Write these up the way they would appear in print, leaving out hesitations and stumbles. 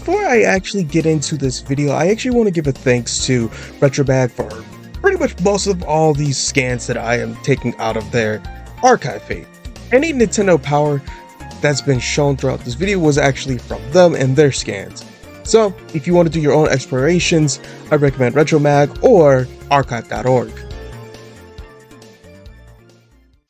Before I actually get into this video, I actually want to give a thanks to Retrobag for pretty much most of all these scans that I am taking out of their archive page. Any Nintendo power that's been shown throughout this video was actually from them and their scans. So if you want to do your own explorations, I recommend Retromag or archive.org.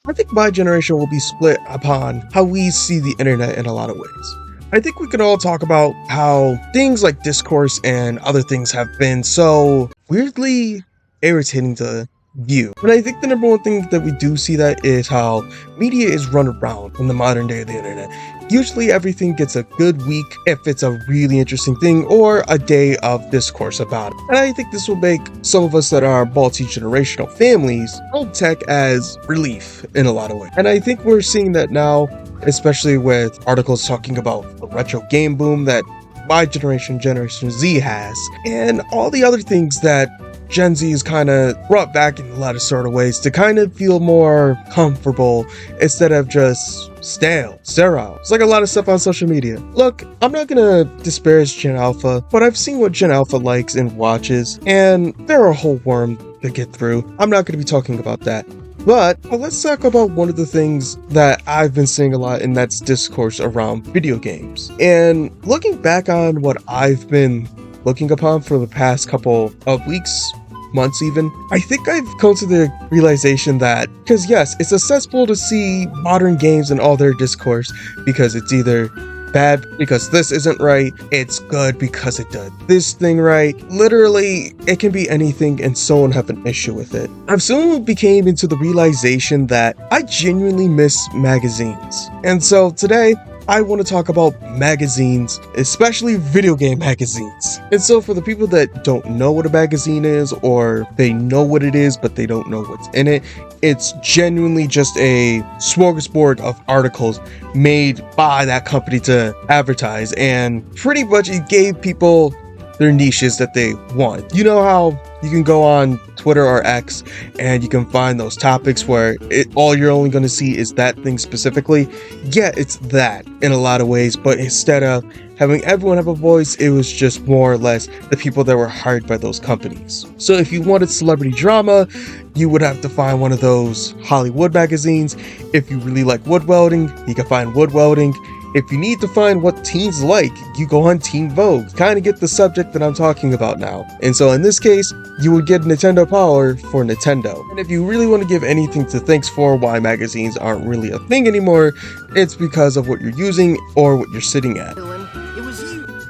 I think my generation will be split upon how we see the internet in a lot of ways. I think we can all talk about how things like discourse and other things have been so weirdly irritating to view. But I think the number one thing that we do see that is how media is run around in the modern day of the internet. Usually everything gets a good week if it's a really interesting thing, or a day of discourse about it. And I think this will make some of us that are multi-generational families hold tech as relief in a lot of ways. And I think we're seeing that now, especially with articles talking about the retro game boom that my generation, Generation Z has, and all the other things that Gen Z is kind of brought back in a lot of sort of ways to kind of feel more comfortable instead of just sterile. It's like a lot of stuff on social media. Look, I'm not gonna disparage Gen Alpha, but I've seen what Gen Alpha likes and watches, and they're a whole worm to get through. I'm not gonna be talking about that. But let's talk about one of the things that I've been seeing a lot, and that's discourse around video games. And looking back on what I've been looking upon for the past couple of weeks, months even, I think I've come to the realization that, because yes, it's accessible to see modern games and all their discourse because it's either bad because this isn't right, it's good because it does this thing right. Literally, it can be anything and someone have an issue with it. I've soon became into the realization that I genuinely miss magazines. And so today, I want to talk about magazines, especially video game magazines. And so for the people that don't know what a magazine is, or they know what it is but they don't know what's in it, it's genuinely just a smorgasbord of articles made by that company to advertise, and pretty much it gave people their niches that they want. You know how you can go on Twitter or X and you can find those topics where all you're only going to see is that thing specifically? Yeah, it's that in a lot of ways, but instead of having everyone have a voice, it was just more or less the people that were hired by those companies. So if you wanted celebrity drama, you would have to find one of those Hollywood magazines. If you really like wood welding, you can find wood welding. If you need to find what teens like, you go on Teen Vogue. Kind of get the subject that I'm talking about now. And so in this case, you would get Nintendo Power for Nintendo. And if you really want to give anything to thanks for why magazines aren't really a thing anymore, it's because of what you're using or what you're sitting at.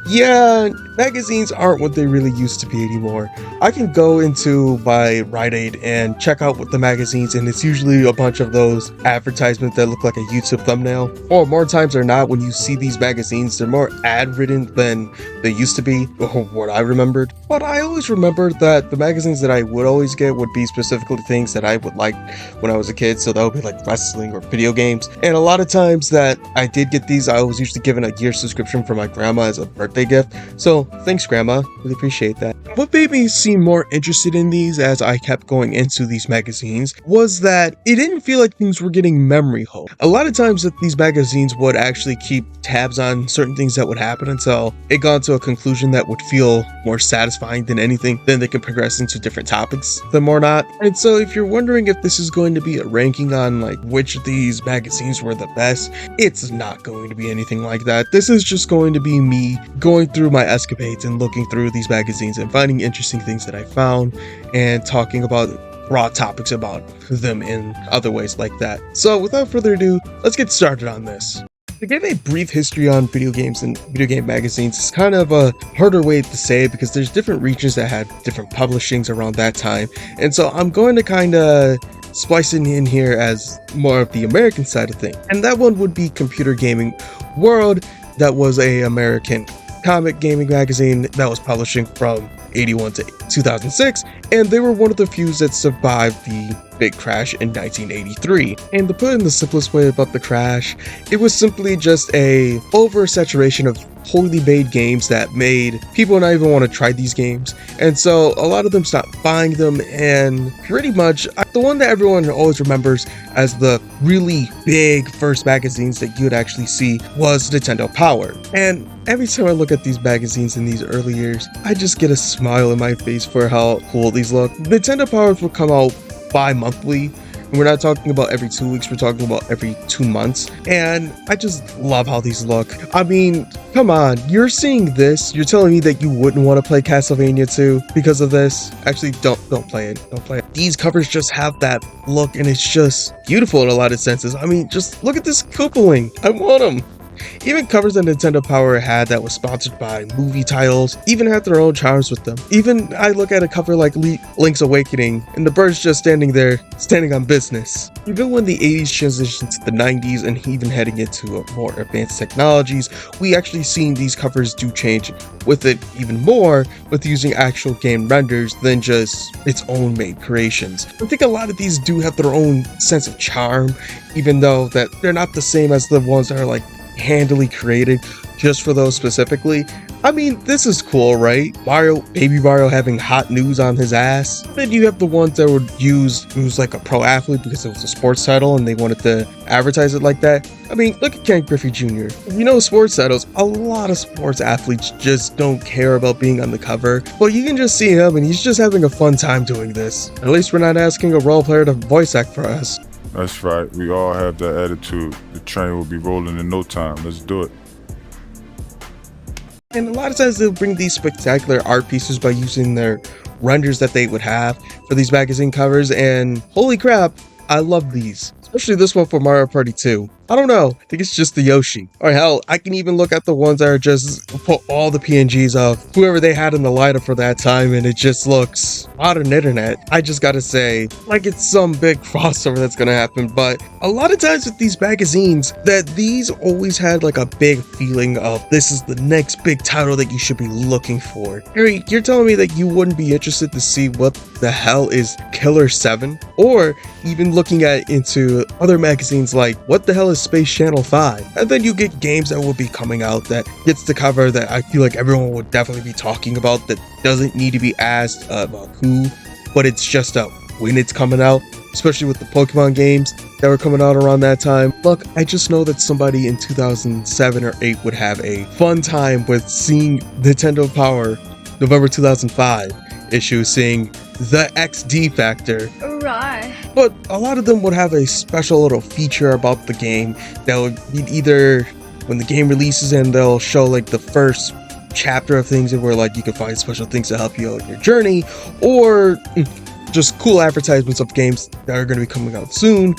Yeah, magazines aren't what they really used to be anymore. I can go into my Rite Aid and check out what the magazines, and it's usually a bunch of those advertisements that look like a YouTube thumbnail. Or more times than not, when you see these magazines, they're more ad-ridden than they used to be, or what I remembered. But I always remembered that the magazines that I would always get would be specifically things that I would like when I was a kid, so that would be like wrestling or video games. And a lot of times that I did get these, I was usually given a year subscription from my grandma as a birthday gift. So thanks, Grandma. Really appreciate that. What made me seem more interested in these as I kept going into these magazines was that it didn't feel like things were getting memory hole. A lot of times that these magazines would actually keep tabs on certain things that would happen until it got to a conclusion that would feel more satisfying than anything. Then they can progress into different topics, the more not. And so if you're wondering if this is going to be a ranking on like which of these magazines were the best, it's not going to be anything like that. This is just going to be me going through my escapades and looking through these magazines and finding interesting things that I found and talking about raw topics about them in other ways like that. So without further ado, let's get started on this. To give a brief history on video games and video game magazines is kind of a harder way to say it because there's different regions that had different publishings around that time. And so I'm going to kind of splice it in here as more of the American side of things. And that one would be Computer Gaming World. That was a American comic gaming magazine that was publishing from 81 to 2006, and they were one of the few that survived the big crash in 1983. And to put it in the simplest way about the crash, it was simply just a oversaturation of poorly made games that made people not even want to try these games. And so a lot of them stopped buying them, and pretty much the one that everyone always remembers as the really big first magazines that you would actually see was Nintendo Power. And every time I look at these magazines in these early years, I just get a smile in my face for how cool these look. Nintendo Powers will come out bi-monthly. And we're not talking about every 2 weeks, we're talking about every 2 months. And I just love how these look. I mean, come on, you're seeing this, you're telling me that you wouldn't want to play Castlevania 2 because of this? Actually, don't play it. Don't play it. These covers just have that look, and it's just beautiful in a lot of senses. I mean, just look at this Koopaling. I want them. Even covers that Nintendo Power had that was sponsored by movie titles even had their own charms with them. Even I look at a cover like Link's Awakening and the bird's just standing there, standing on business. Even when the 80s transitioned to the 90s and even heading into more advanced technologies, we actually seen these covers do change with it even more with using actual game renders than just its own made creations. I think a lot of these do have their own sense of charm, even though that they're not the same as the ones that are like handily created just for those specifically. I mean, this is cool, right? Baby Mario having hot news on his ass. Then you have the ones that would use who's like a pro athlete because it was a sports title and they wanted to advertise it like that. I mean, look at Ken Griffey Jr. You know, sports titles, a lot of sports athletes just don't care about being on the cover. But you can just see him and he's just having a fun time doing this. At least we're not asking a role player to voice act for us. That's right. We all have that attitude. The train will be rolling in no time. Let's do it. And a lot of times they'll bring these spectacular art pieces by using their renders that they would have for these magazine covers, and holy crap, I love these. Especially this one for Mario Party 2. I don't know, I think it's just the Yoshi. Or hell, I can even look at the ones that are just put all the PNGs of whoever they had in the lineup for that time, and it just looks modern internet. I just gotta say, like it's some big crossover that's gonna happen, but a lot of times with these magazines, that these always had like a big feeling of this is the next big title that you should be looking for. Harry, you're telling me that you wouldn't be interested to see what the hell is Killer 7? Or even looking at into other magazines like what the hell is Space Channel 5? And then you get games that will be coming out that gets the cover that I feel like everyone would definitely be talking about, that doesn't need to be asked about who, but it's just when it's coming out, especially with the Pokemon games that were coming out around that time. Look, I just know that somebody in 2007 or 8 would have a fun time with seeing Nintendo Power November 2005 issue, seeing the XD factor. Right. But a lot of them would have a special little feature about the game that would be either when the game releases and they'll show like the first chapter of things where like you can find special things to help you on your journey, or just cool advertisements of games that are going to be coming out soon,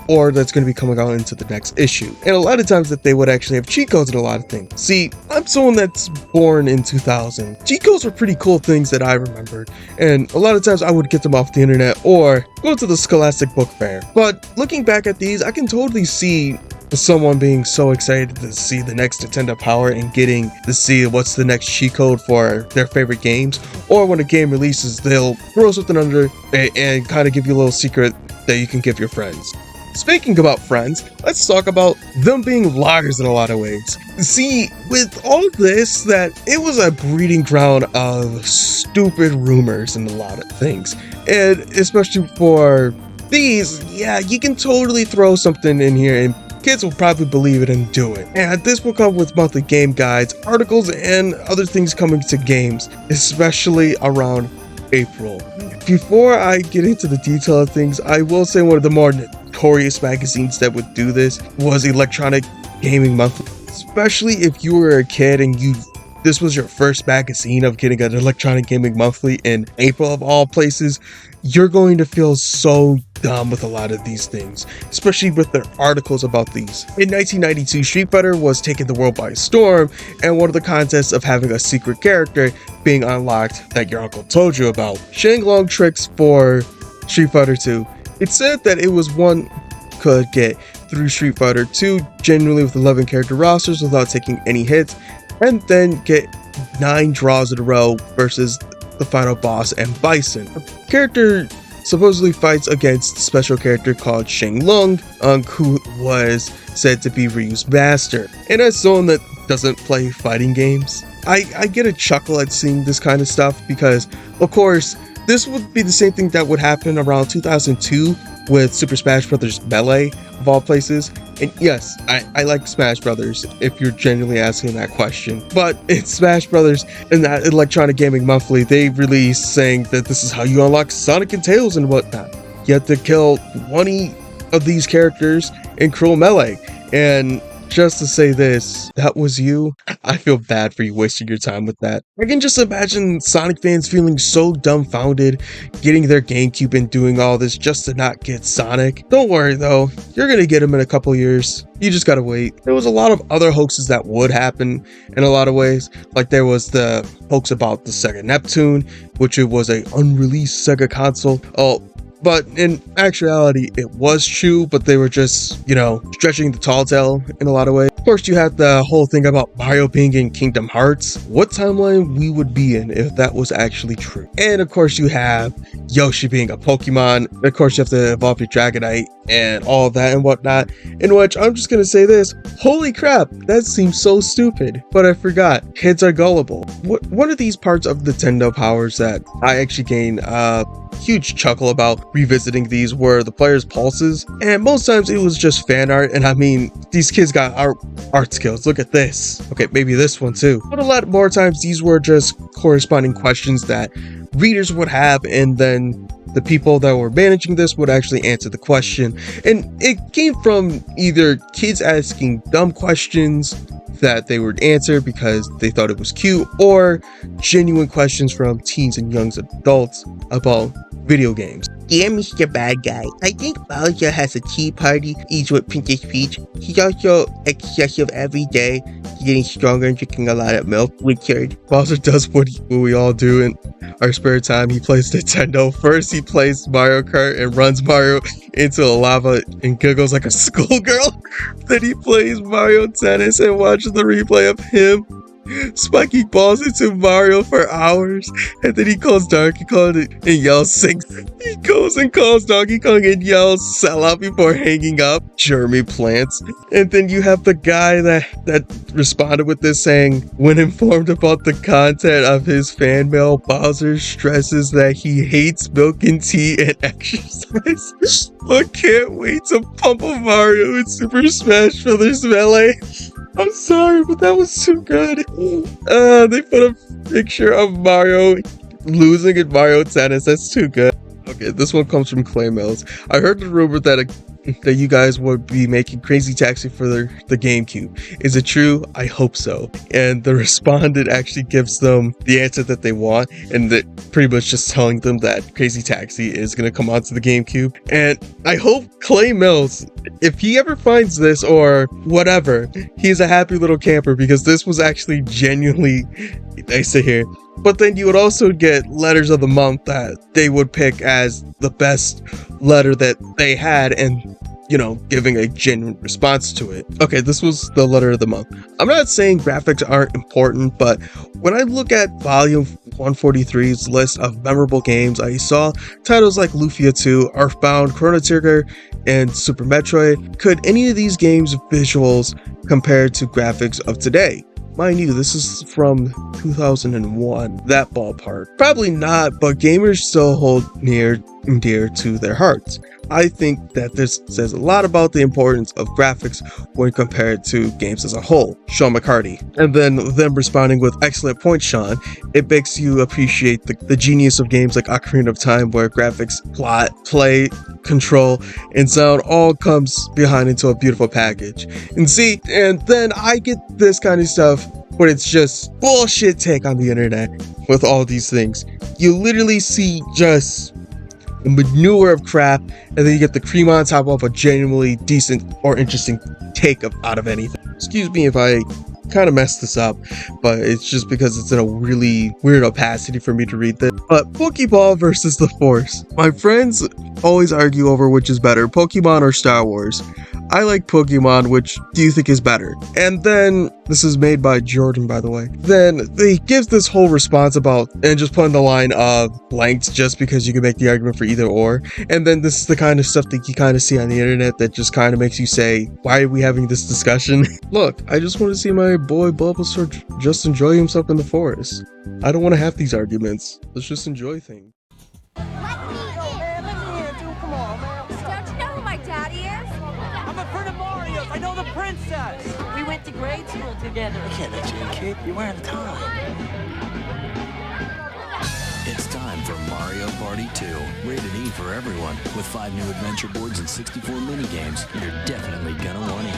or that's going to be coming out into the next issue. And a lot of times that they would actually have cheat codes in a lot of things. See, I'm someone that's born in 2000. Cheat codes were pretty cool things that I remembered, and a lot of times I would get them off the internet or go to the Scholastic Book Fair. But looking back at these, I can totally see someone being so excited to see the next Nintendo Power and getting to see what's the next cheat code for their favorite games, or when a game releases, they'll throw something under and kind of give you a little secret that you can give your friends. Speaking about friends, let's talk about them being liars in a lot of ways. See, with all of this, that it was a breeding ground of stupid rumors and a lot of things. And especially for these, yeah, you can totally throw something in here and kids will probably believe it and do it. And this will come with monthly game guides, articles, and other things coming to games, especially around April. Before I get into the detail of things, I will say one of the more notorious magazines that would do this was Electronic Gaming Monthly. Especially if you were a kid and this was your first magazine of getting an Electronic Gaming Monthly in April of all places, you're going to feel so dumb with a lot of these things, especially with their articles about these. In 1992, Street Fighter was taking the world by storm, and one of the contests of having a secret character being unlocked that your uncle told you about. Shenlong tricks for Street Fighter 2. It said that it was one could get through Street Fighter 2 genuinely with 11 character rosters without taking any hits, and then get 9 draws in a row versus the final boss and Bison. The character supposedly fights against a special character called Shenlong, who was said to be Ryu's master. And as someone that doesn't play fighting games. I get a chuckle at seeing this kind of stuff because, of course, this would be the same thing that would happen around 2002 with Super Smash Bros. Melee, of all places. And yes, I like Smash Brothers, if you're genuinely asking that question. But in Smash Brothers, in that Electronic Gaming Monthly, they released saying that this is how you unlock Sonic and Tails and whatnot. You have to kill 20 of these characters in Cruel Melee. And just to say this, that was you. I feel bad for you wasting your time with that. I can just imagine Sonic fans feeling so dumbfounded, getting their GameCube and doing all this just to not get Sonic. Don't worry though, you're gonna get him in a couple years. You just gotta wait. There was a lot of other hoaxes that would happen in a lot of ways. Like there was the hoax about the Sega Neptune, which it was an unreleased Sega console. But in actuality, it was true, but they were just, stretching the tall tale in a lot of ways. Of course, you had the whole thing about Mario being in Kingdom Hearts. What timeline we would be in if that was actually true. And of course, you have Yoshi being a Pokemon. Of course, you have to evolve your Dragonite and all that and whatnot. In which, I'm just going to say this. Holy crap, that seems so stupid. But I forgot. Kids are gullible. One of these parts of Nintendo powers that I actually gained huge chuckle about revisiting these were the players' pulses, and most times it was just fan art. And I mean, these kids got art skills. Look at this. Okay, maybe this one too. But a lot more times these were just corresponding questions that readers would have, and then the people that were managing this would actually answer the question. And it came from either kids asking dumb questions that they would answer because they thought it was cute, or genuine questions from teens and young adults about video games. Dear Mr. Bad Guy, I think Bowser has a tea party, eats with Princess Peach. He's also excessive every day. He's getting stronger and drinking a lot of milk. Richard. Bowser does what we all do in our spare time. He plays Nintendo. First, he plays Mario Kart and runs Mario into a lava and giggles like a schoolgirl. Then he plays Mario Tennis and watches the replay of him spiking balls into Mario for hours, and then he calls Donkey Kong and yells sing. He goes and calls Donkey Kong and yells sell out before hanging up. Jeremy plants. And then you have the guy that responded with this saying, when informed about the content of his fan mail, Bowser stresses that he hates milk and tea and exercise, but can't wait to pump a Mario in Super Smash Bros. Melee. I'm sorry, but that was too good. They put a picture of Mario losing at Mario Tennis. That's too good. Okay, this one comes from Clay Mills. I heard the rumor that you guys would be making Crazy Taxi for the GameCube. Is it true? I hope so. And the respondent actually gives them the answer that they want, and that pretty much just telling them that Crazy Taxi is going to come onto the GameCube. And I hope Clay Mills, if he ever finds this or whatever, he's a happy little camper, because this was actually genuinely nice to hear. But then you would also get letters of the month that they would pick as the best letter that they had, and giving a genuine response to it. Okay, this was the letter of the month. I'm not saying graphics aren't important, but when I look at volume 143's list of memorable games, I saw titles like Lufia 2, Earthbound, Chrono Trigger, and Super Metroid. Could any of these games' visuals compare to graphics of today? Mind you, this is from 2001, that ballpark. Probably not, but gamers still hold near and dear to their hearts. I think that this says a lot about the importance of graphics when compared to games as a whole. Sean McCarty. And then them responding with excellent point, Sean. It makes you appreciate the genius of games like Ocarina of Time, where graphics, plot, play, control, and sound all comes behind into a beautiful package. And then I get this kind of stuff when it's just bullshit take on the internet with all these things. You literally see just manure of crap, and then you get the cream on top of a genuinely decent or interesting take out of anything. Excuse me if I kind of messed this up, but it's just because it's in a really weird opacity for me to read this. But Pokeball versus the Force. My friends always argue over which is better, Pokemon or Star Wars. I like Pokemon, which do you think is better? And then, this is made by Jordan, by the way. Then they give this whole response about, and just put in the line of blanked just because you can make the argument for either or. And then this is the kind of stuff that you kind of see on the internet that just kind of makes you say, why are we having this discussion? Look, I just want to see my boy Bulbasaur just enjoy himself in the forest. I don't want to have these arguments. Let's just enjoy things. Don't you know who my daddy is? I'm a friend of Mario's. I know the princess. We went to grade school together. I can't let you in, kid. You're wearing a tie. It's time for Mario Party 2. Rated E for everyone. With 5 new adventure boards and 64 minigames, you're definitely gonna want in.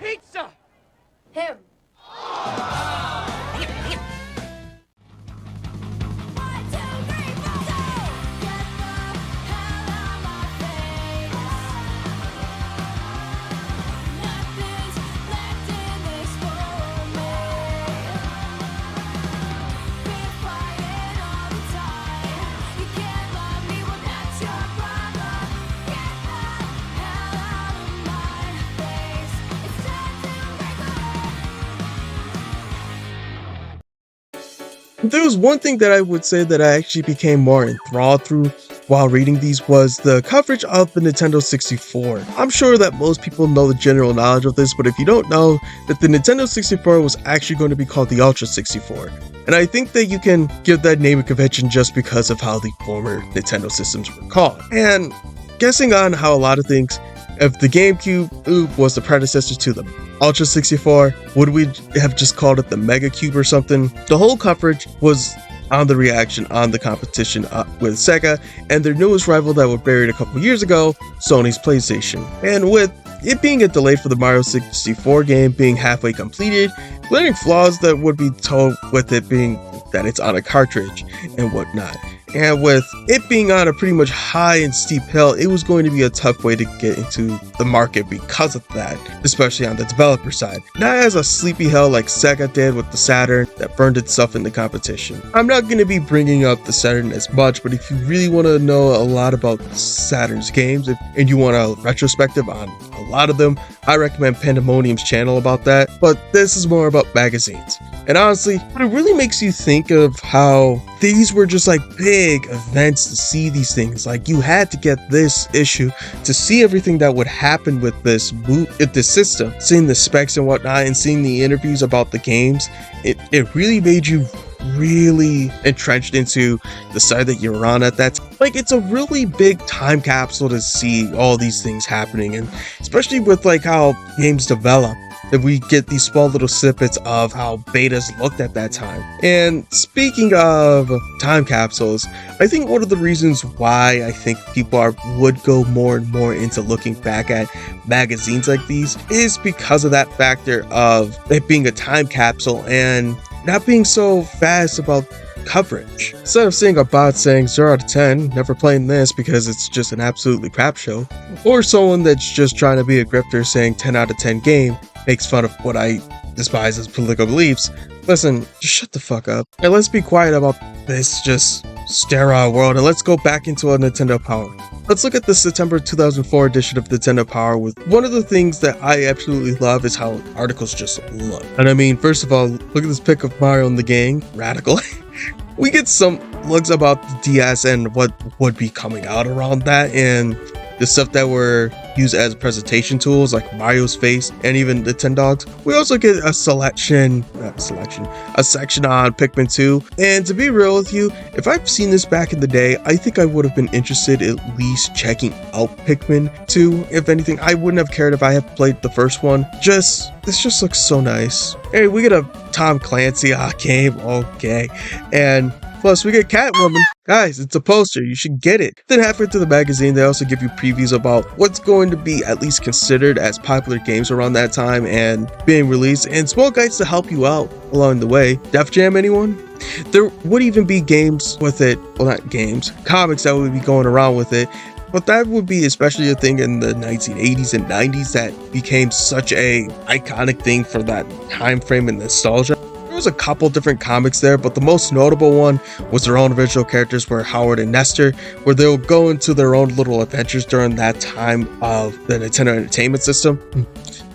Pizza! Him. There was one thing that I would say that I actually became more enthralled through while reading these was the coverage of the Nintendo 64. I'm sure that most people know the general knowledge of this, but if you don't know that the Nintendo 64 was actually going to be called the Ultra 64. And I think that you can give that naming convention just because of how the former Nintendo systems were called. And guessing on how a lot of things, if the GameCube was the predecessor to the Ultra 64, would we have just called it the Mega Cube or something? The whole coverage was on the reaction on the competition with Sega and their newest rival that were buried a couple years ago, Sony's PlayStation. And with it being a delay for the Mario 64 game being halfway completed, glaring flaws that would be told with it being that it's on a cartridge and whatnot. And with it being on a pretty much high and steep hill, it was going to be a tough way to get into the market because of that, especially on the developer side. Not as a sleepy hill like Sega did with the Saturn that burned itself in the competition. I'm not going to be bringing up the Saturn as much, but if you really want to know a lot about Saturn's games and you want a retrospective on a lot of them, I recommend Pandemonium's channel about that, but this is more about magazines. And honestly, it really makes you think of how these were just like big events to see these things. Like you had to get this issue to see everything that would happen with this system, seeing the specs and whatnot, and seeing the interviews about the games. It really made you really entrenched into the side that you're on at that time. Like it's a really big time capsule to see all these things happening, and especially with like how games develop, that we get these small little snippets of how betas looked at that time. And speaking of time capsules, I think one of the reasons why I think people would go more and more into looking back at magazines like these is because of that factor of it being a time capsule and not being so fast about coverage. Instead of seeing a bot saying 0 out of 10, never playing this because it's just an absolutely crap show, or someone that's just trying to be a grifter saying 10 out of 10 game, makes fun of what I despise as political beliefs. Listen, just shut the fuck up. And let's be quiet about this just sterile world, and let's go back into a Nintendo Power. Let's look at the September 2004 edition of Nintendo Power. With one of the things that I absolutely love is how articles just look. And I mean, first of all, look at this pic of Mario and the gang. Radical. We get some looks about the DS and what would be coming out around that, and the stuff that were used as presentation tools like Mario's face and even the 10 dogs. We also get a section on Pikmin 2. And to be real with you, if I've seen this back in the day, I think I would have been interested at least checking out Pikmin 2. If anything, I wouldn't have cared if I had played the first one. This just looks so nice. Hey, we get a Tom Clancy game, okay. And plus, we get Catwoman. Guys, it's a poster. You should get it. Then halfway through the magazine, they also give you previews about what's going to be at least considered as popular games around that time and being released, and small guides to help you out along the way. Def Jam, anyone? There would even be games with it. Well, not games. Comics that would be going around with it. But that would be especially a thing in the 1980s and 90s that became such a iconic thing for that time frame and nostalgia. was a couple different comics there, but the most notable one was their own original characters were Howard and Nestor, where they'll go into their own little adventures during that time of the Nintendo Entertainment System.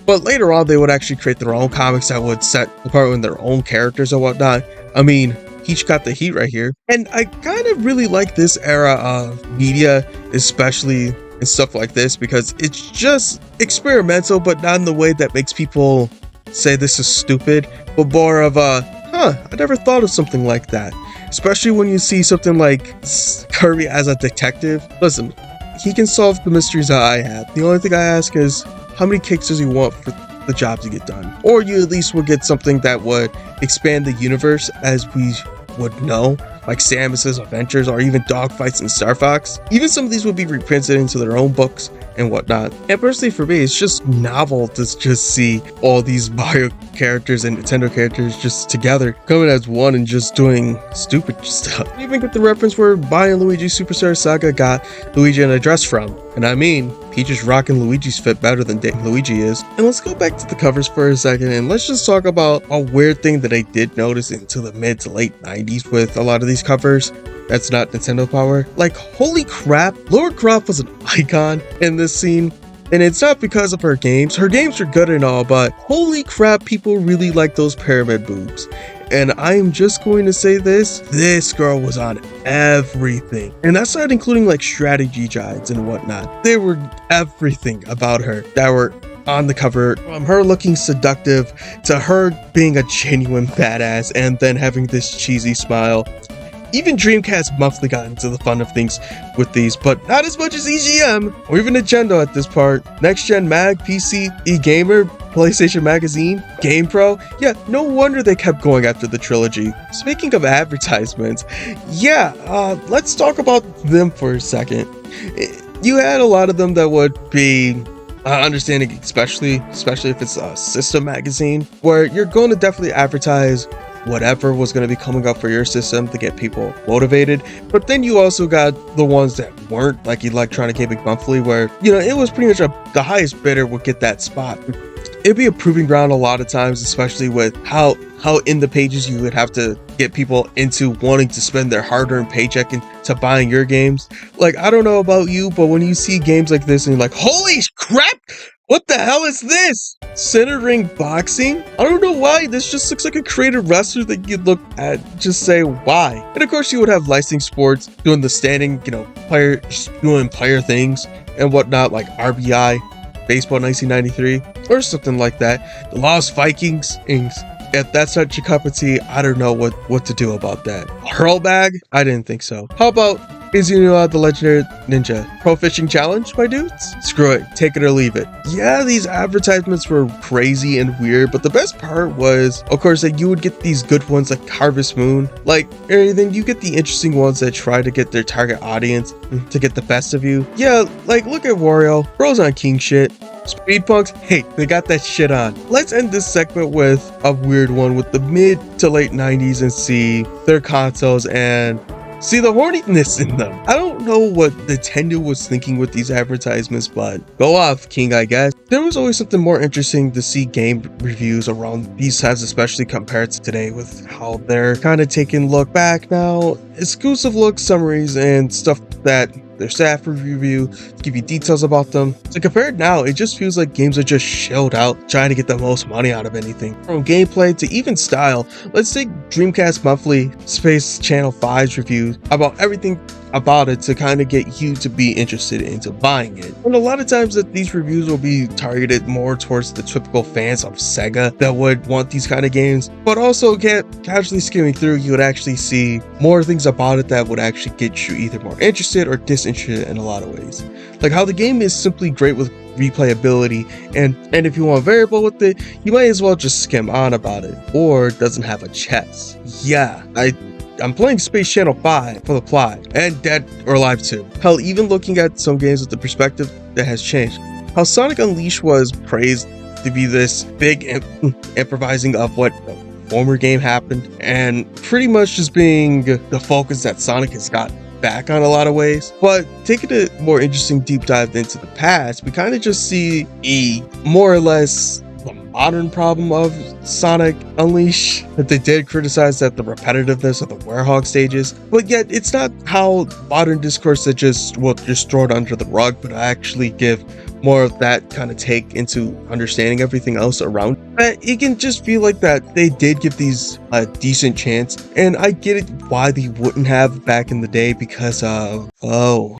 But later on, they would actually create their own comics that would set apart in their own characters and whatnot. I mean, Peach got the heat right here. And I kind of really like this era of media, especially in stuff like this, because it's just experimental, but not in the way that makes people say this is stupid, but more of I never thought of something like that. Especially when you see something like Kirby as a detective. Listen, he can solve the mysteries that I have. The only thing I ask is, how many cakes does he want for the job to get done? Or you at least would get something that would expand the universe as we would know, like Samus's Adventures or even Dogfights in Star Fox. Even some of these would be reprinted into their own books and whatnot. And personally for me, it's just novel to just see all these Mario characters and Nintendo characters just together, coming as one and just doing stupid stuff. You even get the reference where Mario and Luigi Superstar Saga got Luigi in a dress from. And I mean, Peach is rocking Luigi's fit better than Luigi is. And let's go back to the covers for a second and let's just talk about a weird thing that I did notice into the mid to late 90s with a lot of these covers. That's not Nintendo power. Like, holy crap, Lara Croft was an icon in this scene. And it's not because of her games. Her games are good and all, but holy crap, people really like those pyramid boobs. And I am just going to say this girl was on everything. And that's not including like strategy guides and whatnot. They were everything about her that were on the cover, from her looking seductive to her being a genuine badass and then having this cheesy smile. Even Dreamcast Monthly got into the fun of things with these, but not as much as EGM or even Nintendo at this part. Next Gen Mag, PC, eGamer, PlayStation Magazine, GamePro. Yeah, no wonder they kept going after the trilogy. Speaking of advertisements, let's talk about them for a second. You had a lot of them that would be understanding, especially if it's a system magazine, where you're going to definitely advertise whatever was going to be coming up for your system to get people motivated. But then you also got the ones that weren't, like Electronic Gaming Monthly, where, you know, it was pretty much the highest bidder would get that spot. It'd be a proving ground a lot of times, especially with how in the pages you would have to get people into wanting to spend their hard-earned paycheck into buying your games. Like, I don't know about you, but when you see games like this and you're like, holy crap, what the hell is this? Center ring boxing? I don't know why. This just looks like a creative wrestler that you'd look at, just say why. And of course you would have licensing sports doing the standing, doing player things and whatnot, like RBI, Baseball 1993, or something like that. The Lost Vikings, and if that's not your cup of tea, I don't know what to do about that. A hurl bag? I didn't think so. How about Izuna the Legendary Ninja? Pro Fishing Challenge, my dudes? Screw it, take it or leave it. Yeah, these advertisements were crazy and weird, but the best part was, of course, that you would get these good ones like Harvest Moon. Like, and then you get the interesting ones that try to get their target audience to get the best of you. Yeah, like, look at Wario. Bro's on king shit. Speed Punks, hey, they got that shit on. Let's end this segment with a weird one with the mid to late 90s and see their consoles and see the horniness in them. I don't know what Nintendo was thinking with these advertisements, but go off, King, I guess. There was always something more interesting to see game reviews around these times, especially compared to today with how they're kind of taking look back now, exclusive look summaries and stuff that their staff review to give you details about them. So compared now, it just feels like games are just shelled out, trying to get the most money out of anything. From gameplay to even style, let's take Dreamcast Monthly Space Channel 5's review about everything about it to kind of get you to be interested into buying it. And a lot of times that these reviews will be targeted more towards the typical fans of Sega that would want these kind of games, but also casually skimming through, you would actually see more things about it that would actually get you either more interested or disinterested in a lot of ways. Like how the game is simply great with replayability, and if you want variable with it, you might as well just skim on about it, or it doesn't have a chest. Yeah, I'm playing Space Channel 5 for the plot, and Dead or Alive 2. Hell, even looking at some games with the perspective that has changed. How Sonic Unleashed was praised to be this big improvising of what a former game happened, and pretty much just being the focus that Sonic has got back on a lot of ways. But taking a more interesting deep dive into the past, we kind of just see a more or less modern problem of Sonic Unleash, that they did criticize that the repetitiveness of the Werehog stages, but yet it's not how modern discourse that just throw it under the rug, but actually give more of that kind of take into understanding everything else around. It can just feel like that they did give these a decent chance, and I get it why they wouldn't have back in the day because of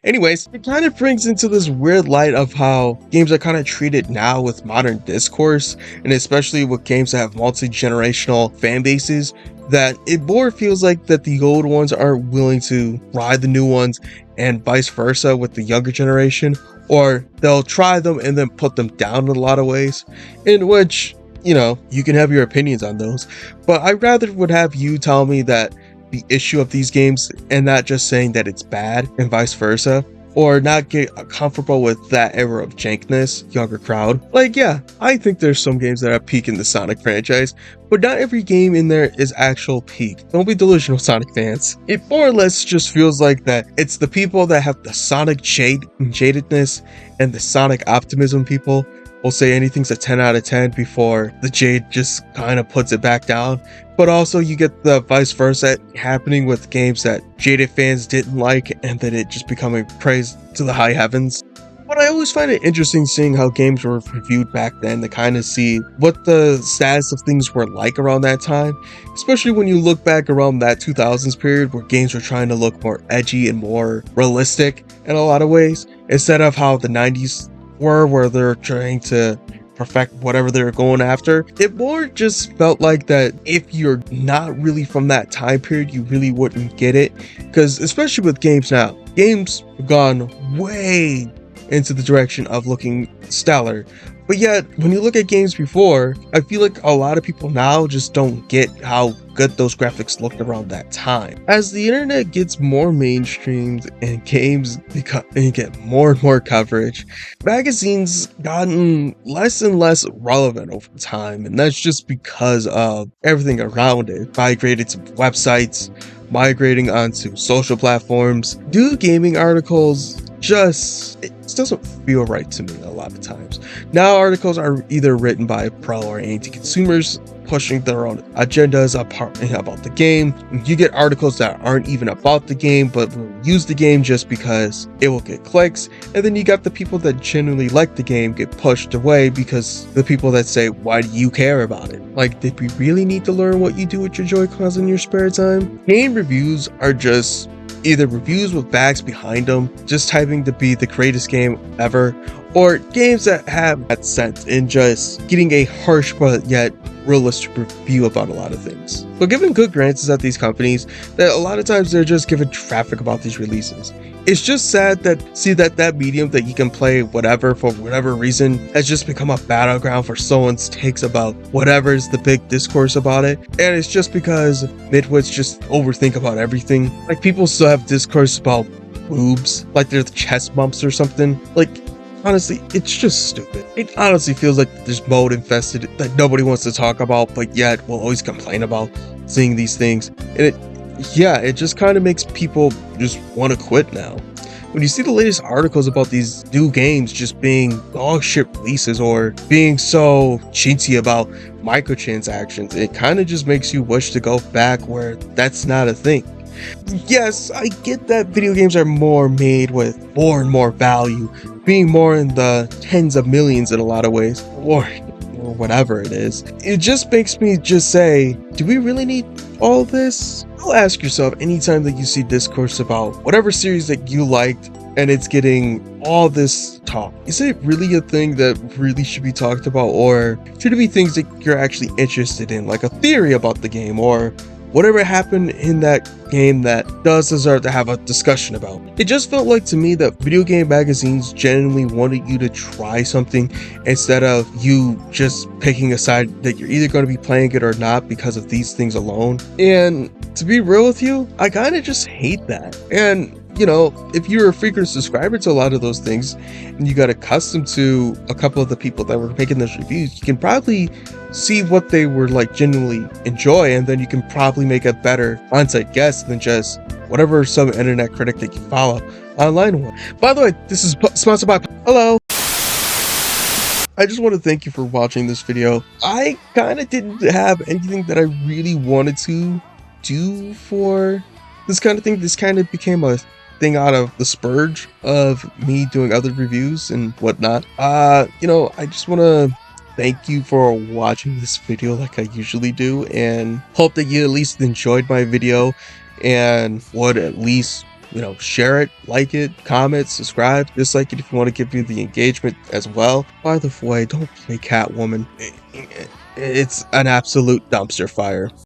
anyways, it kind of brings into this weird light of how games are kind of treated now with modern discourse, and especially with games that have multi-generational fan bases, that it more feels like that the old ones aren't willing to ride the new ones and vice versa with the younger generation, or they'll try them and then put them down in a lot of ways, in which, you know, you can have your opinions on those, but I rather would have you tell me that the issue of these games and not just saying that it's bad and vice versa, or not get comfortable with that era of jankness, younger crowd. Like, yeah, I think there's some games that are peak in the Sonic franchise, but not every game in there is actual peak. Don't be delusional, Sonic fans. It more or less just feels like that it's the people that have the Sonic jadedness and the Sonic optimism people will say anything's a 10 out of 10 before the jade just kind of puts it back down. But also you get the vice versa happening with games that jaded fans didn't like and then it just becoming praised to the high heavens. But I always find it interesting seeing how games were reviewed back then to kind of see what the status of things were like around that time, especially when you look back around that 2000s period where games were trying to look more edgy and more realistic in a lot of ways, instead of how the 90s were where they're trying to perfect whatever they're going after. It more just felt like that if you're not really from that time period, you really wouldn't get it, because especially with games now, games have gone way into the direction of looking stellar, but yet when you look at games before, I feel like a lot of people now just don't get how good those graphics looked around that time. As the internet gets more mainstreamed and games get more and more coverage, magazines gotten less and less relevant over time, and that's just because of everything around it. Migrated to websites, migrating onto social platforms. Do gaming articles it doesn't feel right to me a lot of times. Now articles are either written by pro or anti-consumers pushing their own agendas about the game. You get articles that aren't even about the game but will use the game just because it will get clicks, and then you got the people that genuinely like the game get pushed away because the people that say, why do you care about it? Like, did we really need to learn what you do with your Joy-Cons in your spare time? Game reviews are just either reviews with bags behind them, just typing to be the greatest game ever, or games that have that sense in just getting a harsh but yet realistic review about a lot of things. But giving good glances at these companies, that a lot of times they're just giving traffic about these releases. It's just sad that medium that you can play whatever for whatever reason has just become a battleground for someone's takes about whatever is the big discourse about it. And it's just because midwits just overthink about everything. Like, people still have discourse about boobs, like they're the chest bumps or something. Like, honestly, it's just stupid. It honestly feels like there's mode infested that nobody wants to talk about, but yet will always complain about seeing these things. And it just kind of makes people just want to quit now. When you see the latest articles about these new games just being dog shit releases or being so chintzy about microtransactions, it kind of just makes you wish to go back where that's not a thing. Yes, I get that video games are more made with more and more value, being more in the tens of millions in a lot of ways, or whatever it is. It just makes me just say, do we really need all this? You'll ask yourself anytime that you see discourse about whatever series that you liked and it's getting all this talk. Is it really a thing that really should be talked about, or should it be things that you're actually interested in, like a theory about the game or whatever happened in that game that does deserve to have a discussion about? It just felt like to me that video game magazines genuinely wanted you to try something instead of you just picking a side that you're either going to be playing it or not because of these things alone. And to be real with you, I kind of just hate that. And you know, if you're a frequent subscriber to a lot of those things and you got accustomed to a couple of the people that were making those reviews, you can probably see what they were like genuinely enjoy, and then you can probably make a better on-site guess than just whatever some internet critic that you follow online. By the way, this is sponsored by Hello. I just want to thank you for watching this video. I kind of didn't have anything that I really wanted to do for this kind of thing. This kind of became a thing out of the spurge of me doing other reviews and whatnot. I just want to thank you for watching this video like I usually do, and hope that you at least enjoyed my video and would at least, share it, like it, comment, subscribe, dislike it if you want to give me the engagement as well. By the way, don't play Catwoman. It's an absolute dumpster fire.